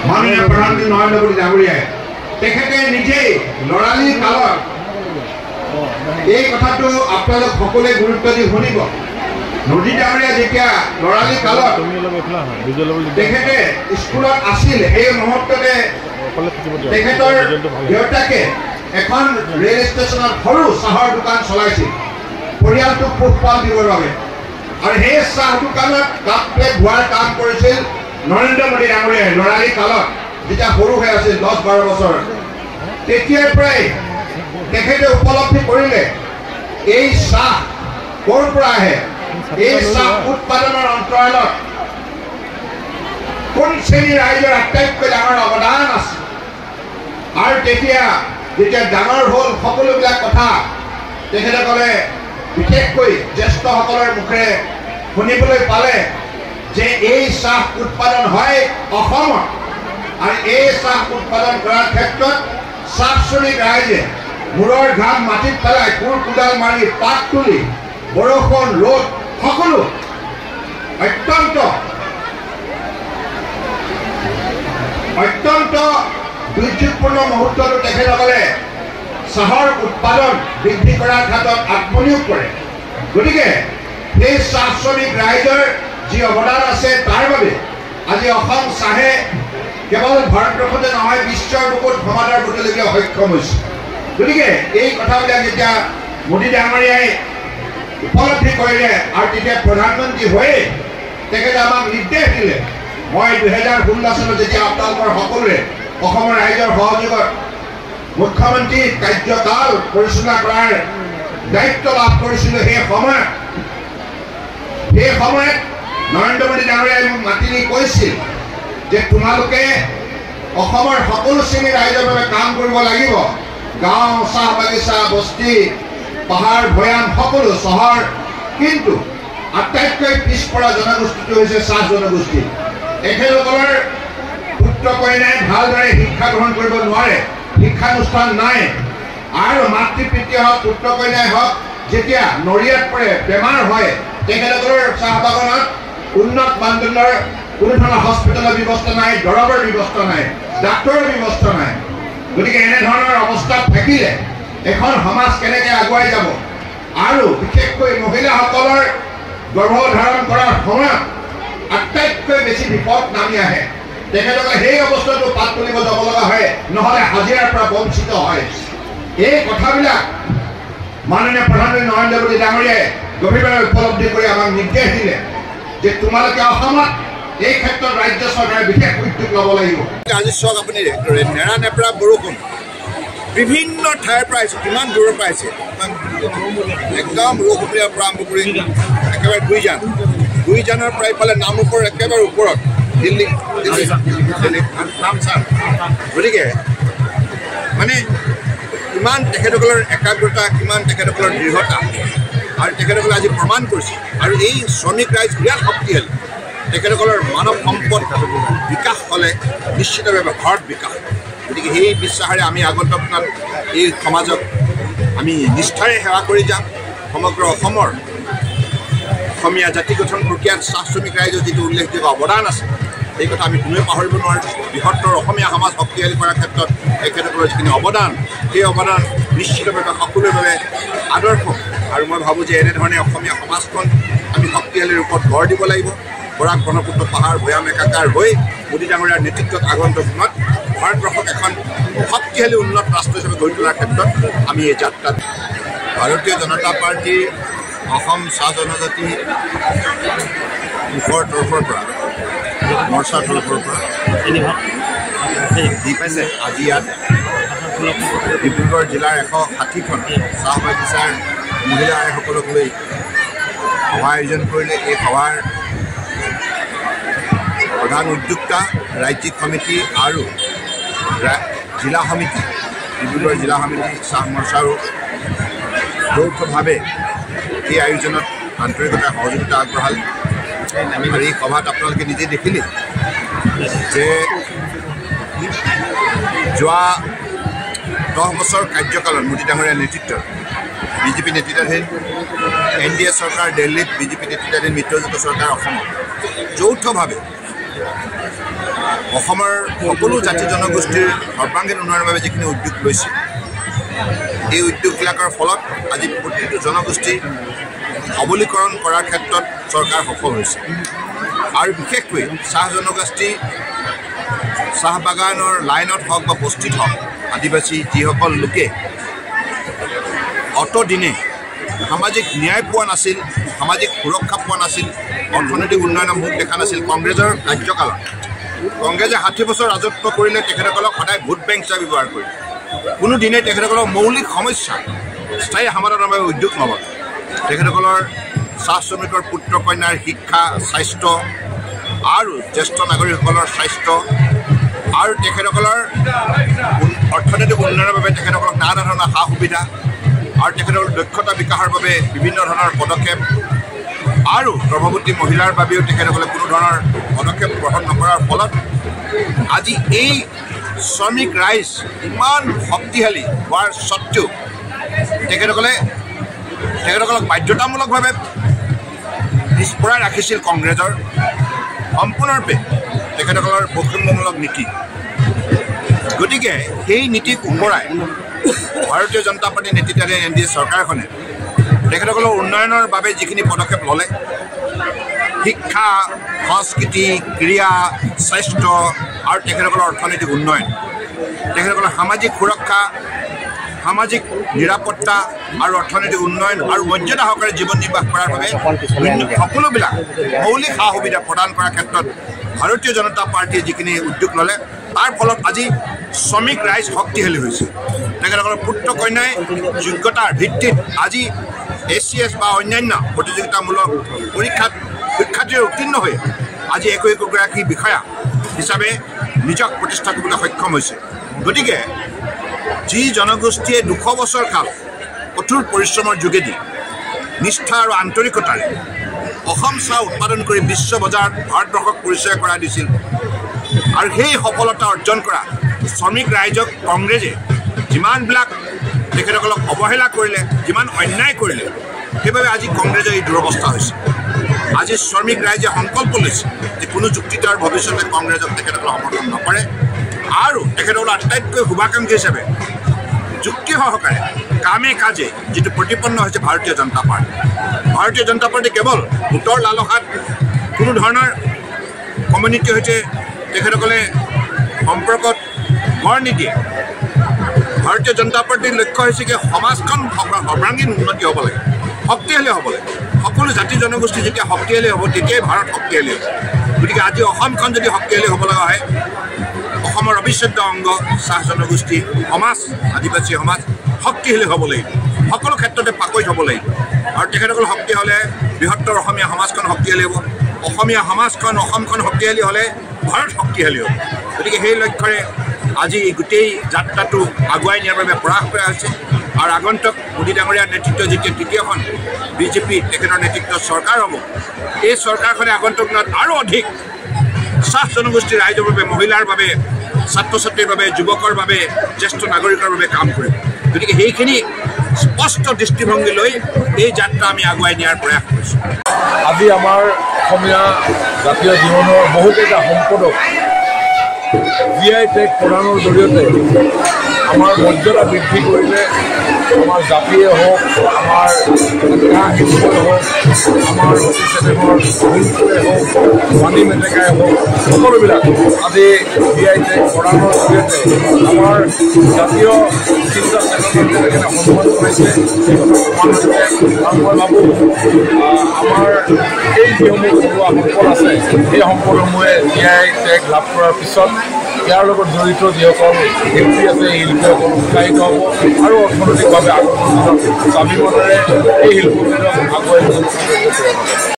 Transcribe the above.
মাননীয় প্ৰধানমন্ত্ৰী নৰেন্দ্ৰ মোদী ডাঙৰীয়াই তেখেতে নিজেই লৰালিৰ কালত এই কথাটো আপোনালোক সকলোৱে গুৰুত্ব দি শুনিব। মোদী ডাঙৰীয়া যেতিয়া লৰালি কালত তেখেতে স্কুলত আছিল, এই মুহূৰ্ততে তেখেতৰ দেউতাকে এখন ৰেল ষ্টেচনত সৰু চাহৰ দোকান চলাইছিল পৰিয়ালটোক পোহপাল দিবৰ বাবে। আৰু সেই চাহ দোকানত কাপ প্লেট ধোৱাৰ কাম কৰিছিল নৰেন্দ্ৰ মোদী ডাঙৰীয়াই লৰালি কালত, যেতিয়া সৰু হৈ আছিল 10-12 বছৰ। তেতিয়াৰ পৰাই তেখেতে উপলব্ধি কৰিলে এই চাহ ক'ৰ পৰা আহে, এই চাহ উৎপাদনৰ অন্তৰালত কোন শ্ৰেণীৰ ৰাইজৰ আটাইতকৈ ডাঙৰ অৱদান আছে। আৰু তেতিয়া যেতিয়া ডাঙৰ হ'ল সকলোবিলাক কথা তেখেতসকলে বিশেষকৈ জ্যেষ্ঠসকলৰ মুখেৰে শুনিবলৈ পালে যে এই চাহ উৎপাদন হয় অসমত। আৰু এই চাহ উৎপাদন কৰাৰ ক্ষেত্ৰত চাহ শ্ৰমিক ৰাইজে মূৰৰ ঘাম মাটিত পেলাই কোৰ কোদাল মাৰি পাত তুলি বৰষুণ ৰ'দ সকলো অত্যন্ত দুৰ্যোগপূৰ্ণ মুহূৰ্ততো তেখেতসকলে চাহৰ উৎপাদন বৃদ্ধি কৰাৰ ক্ষেত্ৰত আত্মনিয়োগ কৰে। গতিকে এই চাহ শ্ৰমিক ৰাইজৰ যি অৱদান আছে তাৰ বাবে আজি অসম চাহে কেৱল ভাৰতবৰ্ষতে নহয় বিশ্বৰ বুকুত সমাদৰ বুটলিবলৈ সক্ষম হৈছে। গতিকে এই কথাবিলাক যেতিয়া মোদী ডাঙৰীয়াই উপলব্ধি কৰিলে আৰু তেতিয়া প্ৰধানমন্ত্ৰী হৈয়ে তেখেতে আমাক নিৰ্দেশ দিলে, মই 2016 চনত যেতিয়া আপোনালোকৰ সকলোৰে অসমৰ ৰাইজৰ সহযোগত মুখ্যমন্ত্ৰী কাৰ্যকাল পৰিচালনা কৰাৰ দায়িত্ব লাভ কৰিছিলোঁ, সেই সময়ত নৰেন্দ্ৰ মোদী ডাঙৰীয়াই মোক মাতি নি কৈছিল যে তোমালোকে অসমৰ সকলো শ্ৰেণীৰ ৰাইজৰ বাবে কাম কৰিব লাগিব। গাঁও, চাহ বাগিচা, বস্তি, পাহাৰ, ভৈয়াম সকলো চহৰ, কিন্তু আটাইতকৈ পিছপৰা জনগোষ্ঠীটো হৈছে চাহ জনগোষ্ঠী। এখেতসকলৰ পুত্ৰ কন্যাই ভালদৰে শিক্ষা গ্ৰহণ কৰিব নোৱাৰে, শিক্ষানুষ্ঠান নাই। আৰু মাতৃ পিতৃ হওক পুত্ৰ কন্যাই হওক যেতিয়া নৰিয়াত পৰে, বেমাৰ হয়, তেখেতসকলৰ চাহ বাগানত উন্নত মানদণ্ডৰ কোনো ধৰণৰ হস্পিটেলৰ ব্যৱস্থা নাই, দৰৱৰ ব্যৱস্থা নাই, ডাক্তৰৰ ব্যৱস্থা নাই। গতিকে এনেধৰণৰ অৱস্থাত থাকিলে এখন সমাজ কেনেকৈ আগুৱাই যাব। আৰু বিশেষকৈ মহিলাসকলৰ গৰ্ভধাৰণ কৰাৰ সময়ত আটাইতকৈ বেছি বিপদ নামি আহে। তেখেতসকলে সেই অৱস্থাটো পাত তুলিব যাব লগা হয়, নহ'লে হাজিৰাৰ পৰা বঞ্চিত হয়। এই কথাবিলাক মাননীয় প্ৰধানমন্ত্ৰী নৰেন্দ্ৰ মোদী ডাঙৰীয়াই গভীৰভাৱে উপলব্ধি কৰি আমাক নিৰ্দেশ দিলে যে তোমালোকে অসমত এই ক্ষেত্ৰত ৰাজ্য চৰকাৰে বিশেষ উদ্যোগ ল'ব লাগিব। আজি চাওক আপুনি নেৰা নেপেৰা বৰষুণ বিভিন্ন ঠাইৰ পৰা আহিছে, কিমান দূৰৰ পৰা আহিছে, একদম ৰঘুপুৰীয়াৰ পৰা আৰম্ভ কৰি একেবাৰে গুইজানৰ পৰা ইফালে নামৰূপৰ একেবাৰে ওপৰত দিল্লী নামচাৰ। গতিকে মানে কিমান তেখেতসকলৰ একাগ্ৰতা, কিমান তেখেতসকলৰ দৃঢ়তা, আৰু তেখেতসকলে আজি প্ৰমাণ কৰিছে। আৰু এই শ্ৰমিক ৰাইজ বিৰাট শক্তিশালী। তেখেতসকলৰ মানৱ সম্পদ বিকাশ হ'লে নিশ্চিতভাৱে ভাৰত বিকাশ। গতিকে সেই বিশ্বাসেৰে আমি আগন্তুক দিনত এই সমাজক আমি নিষ্ঠাৰে সেৱা কৰি যাম। সমগ্ৰ অসমীয়া জাতি গঠন প্ৰক্ৰিয়াত চাহ শ্ৰমিক ৰাইজৰ যিটো উল্লেখযোগ্য অৱদান আছে, এই কথা আমি কোনোৱে পাহৰিব নোৱাৰোঁ। বৃহত্তৰ অসমীয়া সমাজ শক্তিশালী কৰাৰ ক্ষেত্ৰত তেখেতসকলৰ যিখিনি অৱদান, সেই অৱদান নিশ্চিতভাৱে সকলোৰে বাবে আদৰ্শ। আৰু মই ভাবোঁ যে এনেধৰণে অসমীয়া সমাজখন আমি শক্তিশালী ৰূপত গঢ় দিব লাগিব। বৰাক ব্ৰহ্মপুত্ৰ পাহাৰ ভৈয়াম একাকাৰ হৈ মোদী ডাঙৰীয়াৰ নেতৃত্বত আগন্তুক দিনত ভাৰতবৰ্ষক এখন শক্তিশালী উন্নত ৰাষ্ট্ৰ হিচাপে গঢ়ি তোলাৰ ক্ষেত্ৰত আমি এই যাত্ৰাত ভাৰতীয় জনতা পাৰ্টীৰ অসম চাহ জনজাতি মুখৰ তৰফৰ পৰা, মৰ্চাৰ তৰফৰ পৰা দি পাইছে আজি ইয়াত ডিব্ৰুগড় জিলাৰ 160খন চাহ বাগিচাৰ মহিলা আইসকলক লৈ সভা আয়োজন কৰিলে। এই সভাৰ প্ৰধান উদ্যোক্তা ৰাজ্যিক সমিতি আৰু জিলা সমিতি, ডিব্ৰুগড় জিলা সমিতি চাহ মৰ্চাৰো যৌথভাৱে এই আয়োজনত আন্তৰিকতা সহযোগিতা আগবঢ়ালে। আৰু এই সভাত আপোনালোকে নিজে দেখিলে যে যোৱা 10 বছৰ কাৰ্যকালত মোদী ডাঙৰীয়াৰ নেতৃত্বত বিজেপি নেতৃত্বাধীন NDA চৰকাৰ দিল্লীত, বিজেপি নেতৃত্বাধীন মিত্ৰজোঁটৰ চৰকাৰ অসমত যৌথভাৱে অসমৰ সকলো জাতি জনগোষ্ঠীৰ সৰ্বাংগীন উন্নয়নৰ বাবে যিখিনি উদ্যোগ লৈছে এই উদ্যোগবিলাকৰ ফলত আজি প্ৰতিটো জনগোষ্ঠী সবলীকৰণ কৰাৰ ক্ষেত্ৰত চৰকাৰ সফল হৈছে আৰু বিশেষকৈ চাহ জনগোষ্ঠী চাহ বাগানৰ লাইনত হওক বা বস্তিত হওক আদিবাসী যিসকল লোকে অতদিনে সামাজিক ন্যায় পোৱা নাছিল সামাজিক সুৰক্ষা পোৱা নাছিল অৰ্থনৈতিক উন্নয়নৰ মুখ দেখা নাছিল কংগ্ৰেছৰ কাৰ্যকালত কংগ্ৰেছে 60 বছৰ ৰাজত্ব কৰিলে তেখেতসকলক সদায় ভোট বেংক হিচাপে ব্যৱহাৰ কৰিলে কোনো দিনে তেখেতসকলৰ মৌলিক সমস্যা স্থায়ী সমাধানৰ বাবে উদ্যোগ নলয় তেখেতসকলৰ চাহ শ্ৰমিকৰ পুত্ৰ কন্যাৰ শিক্ষা স্বাস্থ্য আৰু জ্যেষ্ঠ নাগৰিকসকলৰ স্বাস্থ্য আৰু তেখেতসকলৰ অৰ্থনৈতিক উন্নয়নৰ বাবে তেখেতসকলক নানা ধৰণৰ সা সুবিধা আৰু তেখেতসকলৰ দক্ষতা বিকাশৰ বাবে বিভিন্ন ধৰণৰ পদক্ষেপ আৰু গৰ্ভৱতী মহিলাৰ বাবেও তেখেতসকলে কোনো ধৰণৰ পদক্ষেপ গ্ৰহণ নকৰাৰ ফলত আজি এই শ্ৰমিক ৰাইজ ইমান শক্তিশালী হোৱাৰ স্বত্তেও তেখেতসকলক বাধ্যতামূলকভাৱে পিছপৰাই ৰাখিছিল কংগ্ৰেছৰ সম্পূৰ্ণৰূপে তেখেতসকলৰ বৈষম্যমূলক নীতি গতিকে সেই নীতিক ওপৰাই ভাৰতীয় জনতা পাৰ্টীৰ নেতৃত্বাধীন NDA চৰকাৰখনে তেখেতসকলৰ উন্নয়নৰ বাবে যিখিনি পদক্ষেপ ল'লে শিক্ষা সংস্কৃতি ক্ৰীড়া স্বাস্থ্য আৰু তেখেতসকলৰ অৰ্থনৈতিক উন্নয়ন তেখেতসকলৰ সামাজিক সুৰক্ষা সামাজিক নিৰাপত্তা আৰু অৰ্থনৈতিক উন্নয়ন আৰু মৰ্যাদা সহকাৰে জীৱন নিৰ্বাহ কৰাৰ বাবে সকলোবিলাক মৌলিক সা সুবিধা প্ৰদান কৰাৰ ক্ষেত্ৰত ভাৰতীয় জনতা পাৰ্টীয়ে যিখিনি উদ্যোগ ল'লে তাৰ ফলত আজি শ্ৰমিক ৰাইজ শক্তিশালী হৈছে তেখেতসকলৰ পুত্ৰ কন্যাই যোগ্যতাৰ ভিত্তিত আজি ACS বা অন্যান্য প্ৰতিযোগিতামূলক পৰীক্ষাত শিক্ষাৰ্থীৰে উত্তীৰ্ণ হৈ আজি একোগৰাকী বিষয়া হিচাপে নিজক প্ৰতিষ্ঠা কৰিবলৈ সক্ষম হৈছে গতিকে যি জনগোষ্ঠীয়ে 200 বছৰ কাল কঠোৰ পৰিশ্ৰমৰ যোগেদি নিষ্ঠা আৰু আন্তৰিকতাৰে অসম চাহ উৎপাদন কৰি বিশ্ব বজাৰত ভাৰতবৰ্ষক পৰিচয় কৰাই দিছিল আৰু সেই সফলতা অৰ্জন কৰা শ্ৰমিক ৰাইজক কংগ্ৰেছে যিমানবিলাক তেখেতসকলক অৱহেলা কৰিলে যিমান অন্যায় কৰিলে সেইবাবে আজি কংগ্ৰেছৰ এই দুৰৱস্থা হৈছে আজি শ্ৰমিক ৰাইজে সংকল্প লৈছে যে কোনো যুক্তিতাৰ ভৱিষ্যতে কংগ্ৰেছক তেখেতসকলক সমৰ্থন নকৰে আৰু তেখেতসকলৰ আটাইতকৈ শুভাকাংক্ষী হিচাপে যুক্তি সহকাৰে কামে কাজে যিটো প্ৰতিপন্ন হৈছে ভাৰতীয় জনতা পাৰ্টি কেৱল ভোটৰ লালসাত কোনো ধৰণৰ কমিউনিটিৰ সৈতে তেখেতসকলে সম্পৰ্কত গঢ় নিদিয়ে ভাৰতীয় জনতা পাৰ্টিৰ লক্ষ্য হৈছে কি সমাজখন সৰ্বাংগীন উন্নতি হ'ব লাগে শক্তিশালী হ'ব লাগে সকলো জাতি জনগোষ্ঠী যেতিয়া শক্তিশালী হ'ব তেতিয়াই ভাৰত শক্তিশালী হ'ব গতিকে আজি অসমখন যদি শক্তিশালী হ'ব লগা হয় অসমৰ অবিচ্ছেদ্য অংগ চাহ জনগোষ্ঠী সমাজ আদিবাসী সমাজ শক্তিশালী হ'ব লাগিব সকলো ক্ষেত্ৰতে পাকৈত হ'ব লাগিব আৰু তেখেতসকল শক্তি হ'লে বৃহত্তৰ অসমীয়া সমাজখন শক্তিশালী হ'ব অসমীয়া সমাজখন অসমখন শক্তিশালী হ'লে ভাৰত শক্তিশালী হ'ব গতিকে সেই লক্ষ্যৰে আজি গোটেই যাত্ৰাটো আগুৱাই নিয়াৰ বাবে প্ৰয়াস কৰা হৈছে আৰু আগন্তুক মোদী ডাঙৰীয়াৰ নেতৃত্বত যেতিয়া তৃতীয়খন BJP তেখেতৰ নেতৃত্বত চৰকাৰ হ'ব এই চৰকাৰখনে আগন্তুক দিনত আৰু অধিক চাহ জনগোষ্ঠীৰ ৰাইজৰ বাবে মহিলাৰ বাবে ছাত্ৰ ছাত্ৰীৰ বাবে যুৱকৰ বাবে জ্যেষ্ঠ নাগৰিকৰ বাবে কাম কৰিব গতিকে সেইখিনি স্পষ্ট দৃষ্টিভংগী লৈ এই যাত্ৰা আমি আগুৱাই নিয়াৰ প্ৰয়াস কৰিছোঁ আজি আমাৰ অসমীয়া জাতীয় জীৱনৰ বহুকেইটা সম্পদক GI টেগ প্ৰদানৰ জৰিয়তে আমাৰ মৰ্যাদা বৃদ্ধি কৰিলে আমাৰ জাতিয়ে হওক আমাৰ শিল্পই হওক আমাৰ অতিথিদেৱৰ শিল্পই হওক পানী মেটেকাই হওক সকলোবিলাক আজি GI টেগ প্ৰদানৰ জৰিয়তে আমাৰ জাতীয় চিন্তা চেতনাক সন্মান জনাইছে সেই কথা প্ৰমাণ হৈছে আৰু মই ভাবোঁ আমাৰ এই যিসমূহ থলুৱা সম্পদ আছে সেই সম্পদসমূহে GI টেগ লাভ কৰাৰ পিছত ইয়াৰ লগত জড়িত যিসকল শিল্পী আছে এই শিল্পীসকল উৎসাহিত হ'ব আৰু অৰ্থনৈতিকভাৱে আগন্তুক দিনত স্বাভিমানেৰে এই শিল্পবিধক আগুৱাই